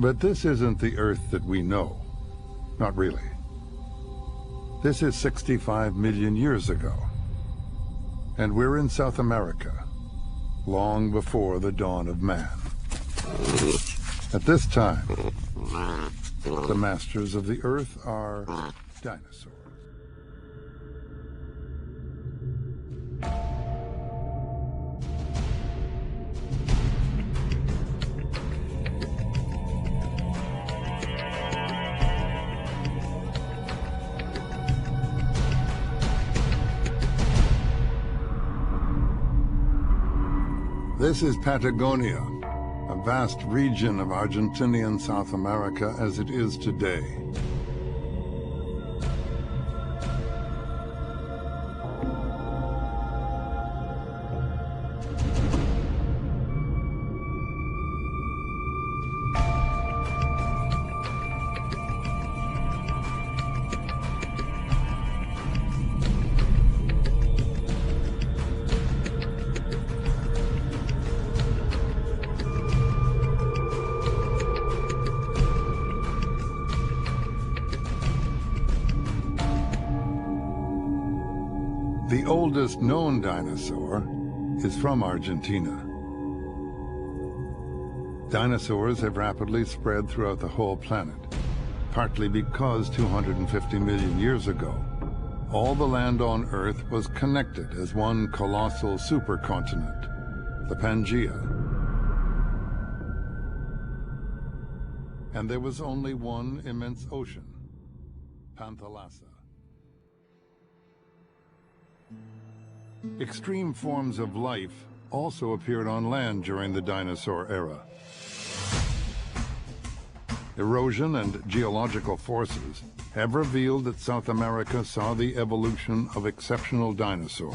But this isn't the Earth that we know. Not really. This is 65 million years ago. And we're in South America, long before the dawn of man. At this time, the masters of the Earth are dinosaurs. This is Patagonia, a vast region of Argentinian South America as it is today. The oldest known dinosaur is from Argentina. Dinosaurs have rapidly spread throughout the whole planet, partly because 250 million years ago, all the land on Earth was connected as one colossal supercontinent, the Pangaea. And there was only one immense ocean, Panthalassa. Extreme forms of life also appeared on land during the dinosaur era. Erosion and geological forces have revealed that South America saw the evolution of exceptional dinosaurs.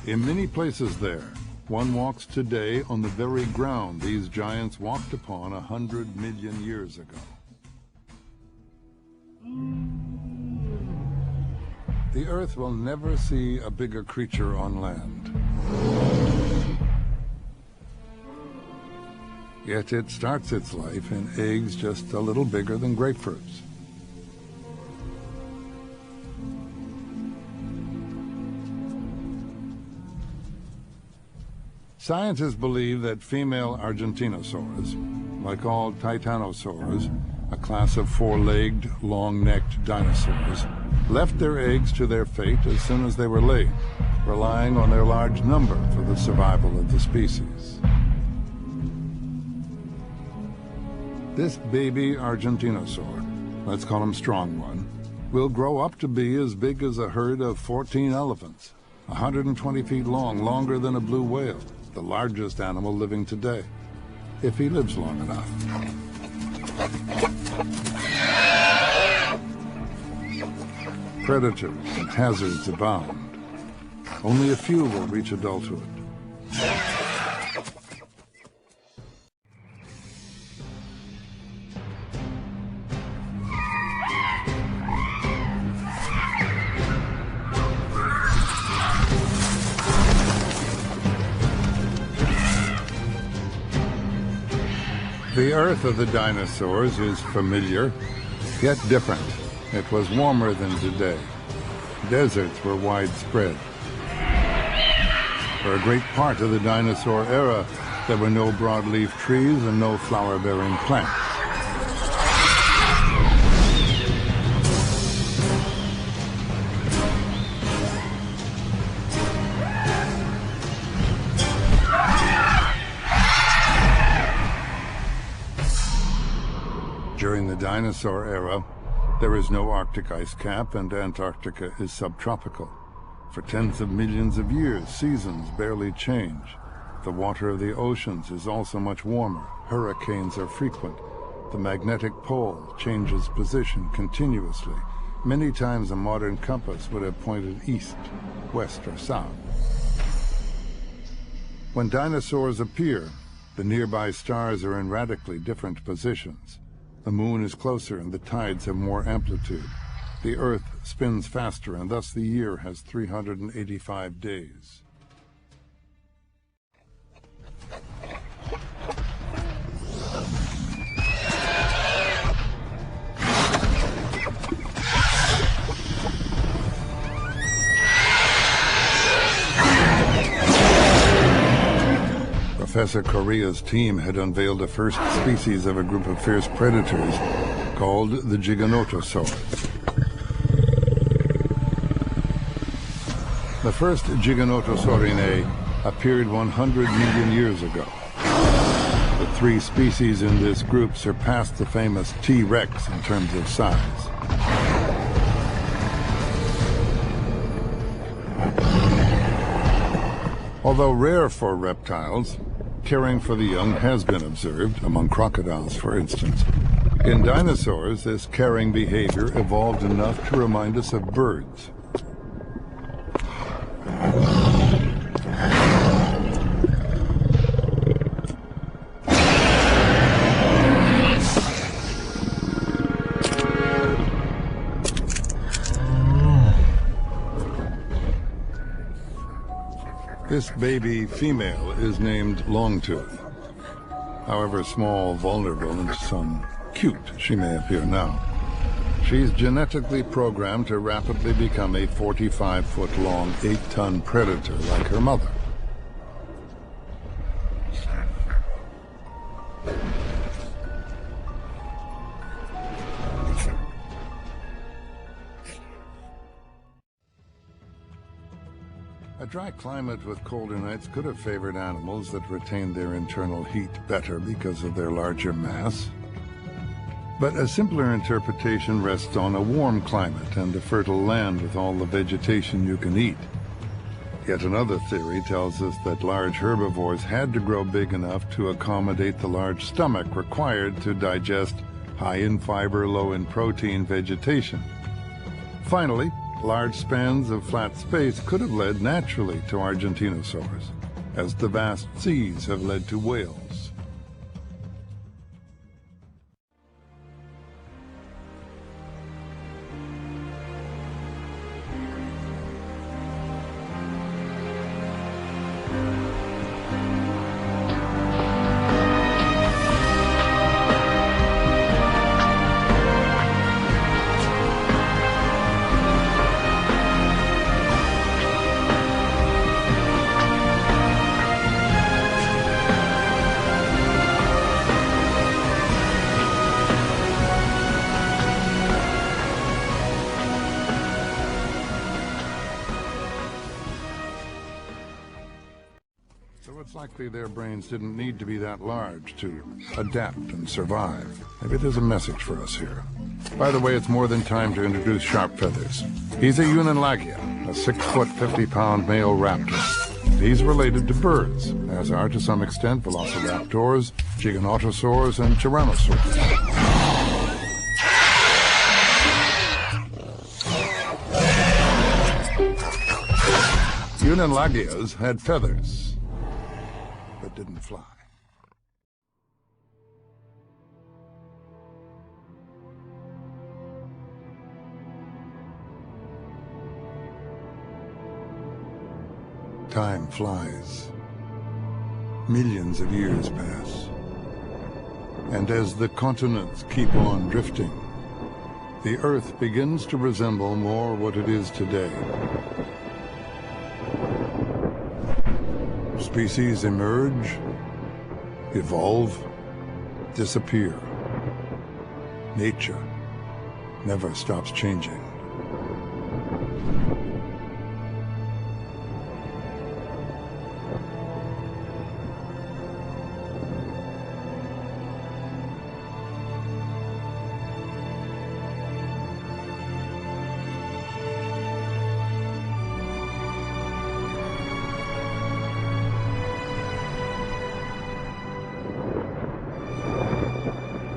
In many places there, one walks today on the very ground these giants walked upon 100 million years ago. The Earth will never see a bigger creature on land. Yet it starts its life in eggs just a little bigger than grapefruits. Scientists believe that female Argentinosaurs, like all titanosaurs, a class of four-legged, long-necked dinosaurs, left their eggs to their fate as soon as they were laid, relying on their large number for the survival of the species. This baby Argentinosaur, let's call him Strong One, will grow up to be as big as a herd of 14 elephants, 120 feet long, longer than a blue whale, the largest animal living today, if he lives long enough. Predators and hazards abound. Only a few will reach adulthood. The Earth of the dinosaurs is familiar, yet different. It was warmer than today. Deserts were widespread. For a great part of the dinosaur era, there were no broadleaf trees and no flower-bearing plants. During the dinosaur era, there is no Arctic ice cap and Antarctica is subtropical. For tens of millions of years, seasons barely change. The water of the oceans is also much warmer. Hurricanes are frequent. The magnetic pole changes position continuously. Many times a modern compass would have pointed east, west, or south. When dinosaurs appear, the nearby stars are in radically different positions. The moon is closer and the tides have more amplitude. The Earth spins faster and thus the year has 385 days. Professor Correa's team had unveiled the first species of a group of fierce predators called the Giganotosaurs. The first Giganotosaurinae appeared 100 million years ago. The three species in this group surpassed the famous T-Rex in terms of size. Although rare for reptiles, caring for the young has been observed, among crocodiles for instance. In dinosaurs, this caring behavior evolved enough to remind us of birds. This baby female is named Longtooth. However small, vulnerable, and some cute she may appear now, she's genetically programmed to rapidly become a 45-foot-long, 8-ton predator like her mother. A dry climate with colder nights could have favored animals that retained their internal heat better because of their larger mass. But a simpler interpretation rests on a warm climate and a fertile land with all the vegetation you can eat. Yet another theory tells us that large herbivores had to grow big enough to accommodate the large stomach required to digest high in fiber, low in protein vegetation. Finally, large spans of flat space could have led naturally to our dinosaurs, as the vast seas have led to whales. It's likely their brains didn't need to be that large to adapt and survive. Maybe there's a message for us here. By the way, it's more than time to introduce Sharp Feathers. He's a Unalagia, a 6-foot, 50-pound male raptor. He's related to birds, as are to some extent velociraptors, giganotosaurs, and tyrannosaurs. Unalagias had feathers, but didn't fly. Time flies. Millions of years pass. And as the continents keep on drifting, the Earth begins to resemble more what it is today. Species emerge, evolve, disappear. Nature never stops changing.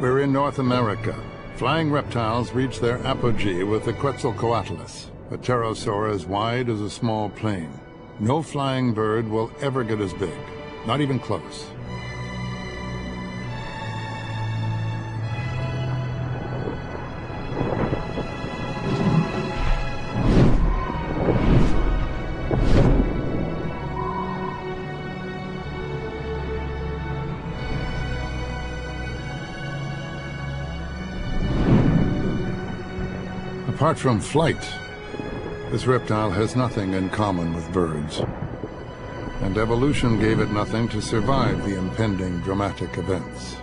We're in North America. Flying reptiles reach their apogee with the Quetzalcoatlus, a pterosaur as wide as a small plane. No flying bird will ever get as big, not even close. Apart from flight, this reptile has nothing in common with birds, and evolution gave it nothing to survive the impending dramatic events.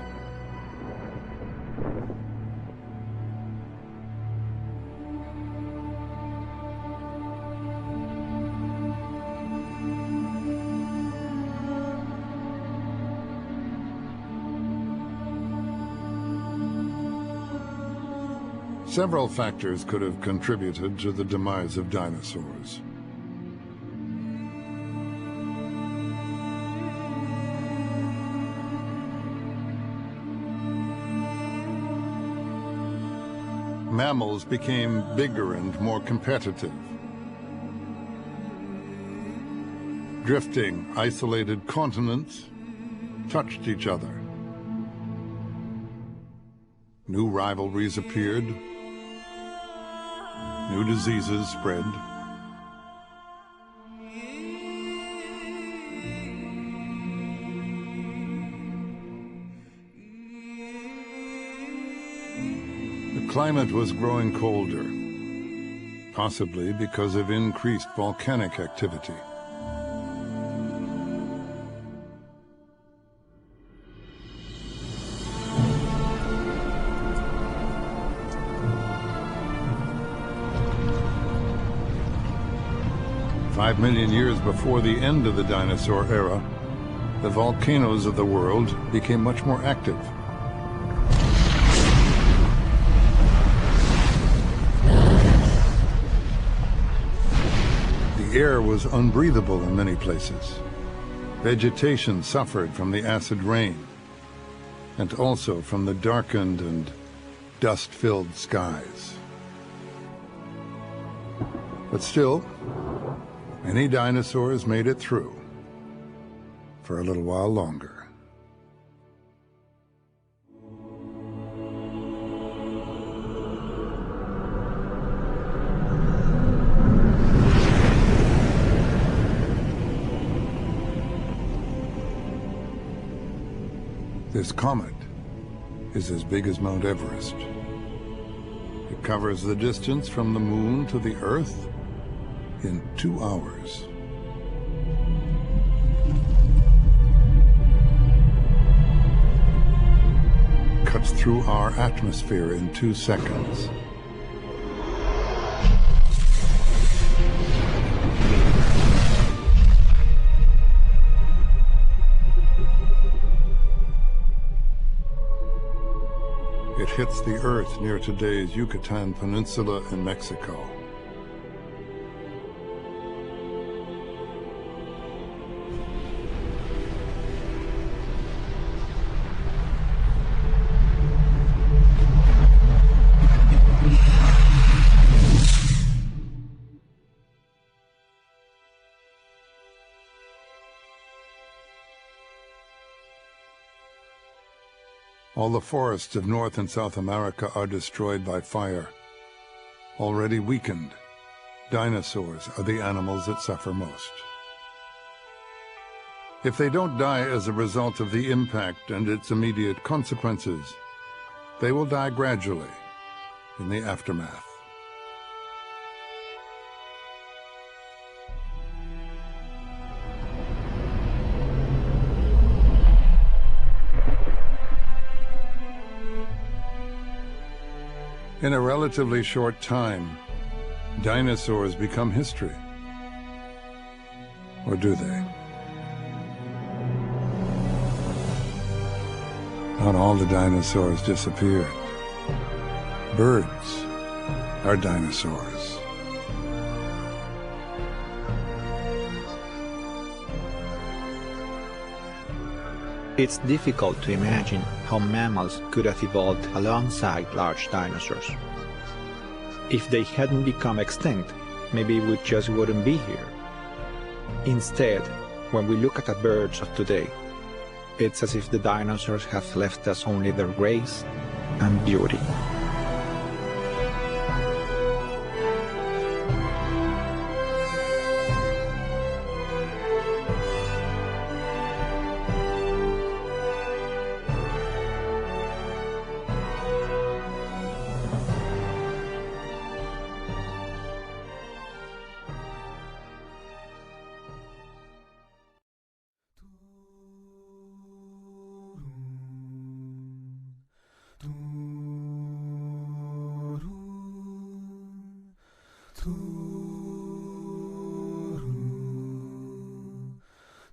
Several factors could have contributed to the demise of dinosaurs. Mammals became bigger and more competitive. Drifting, isolated continents touched each other. New rivalries appeared. New diseases spread. The climate was growing colder, possibly because of increased volcanic activity. Five million years before the end of the dinosaur era, the volcanoes of the world became much more active. air was unbreathable in many places. Vegetation suffered from the acid rain, and also from the darkened and dust-filled skies. But still, many dinosaurs made it through for a little while longer. This comet is as big as Mount Everest. It covers the distance from the moon to the Earth in 2 hours. Cuts through our atmosphere in 2 seconds. It hits the Earth near today's Yucatan Peninsula in Mexico. All the forests of North and South America are destroyed by fire. Already weakened, dinosaurs are the animals that suffer most. If they don't die as a result of the impact and its immediate consequences, they will die gradually in the aftermath. In a relatively short time, dinosaurs become history. Or do they? Not all the dinosaurs disappeared. Birds are dinosaurs. It's difficult to imagine how mammals could have evolved alongside large dinosaurs. If they hadn't become extinct, maybe we just wouldn't be here. Instead, when we look at the birds of today, it's as if the dinosaurs have left us only their grace and beauty.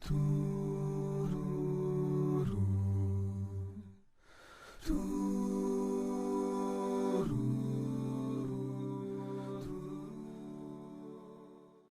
to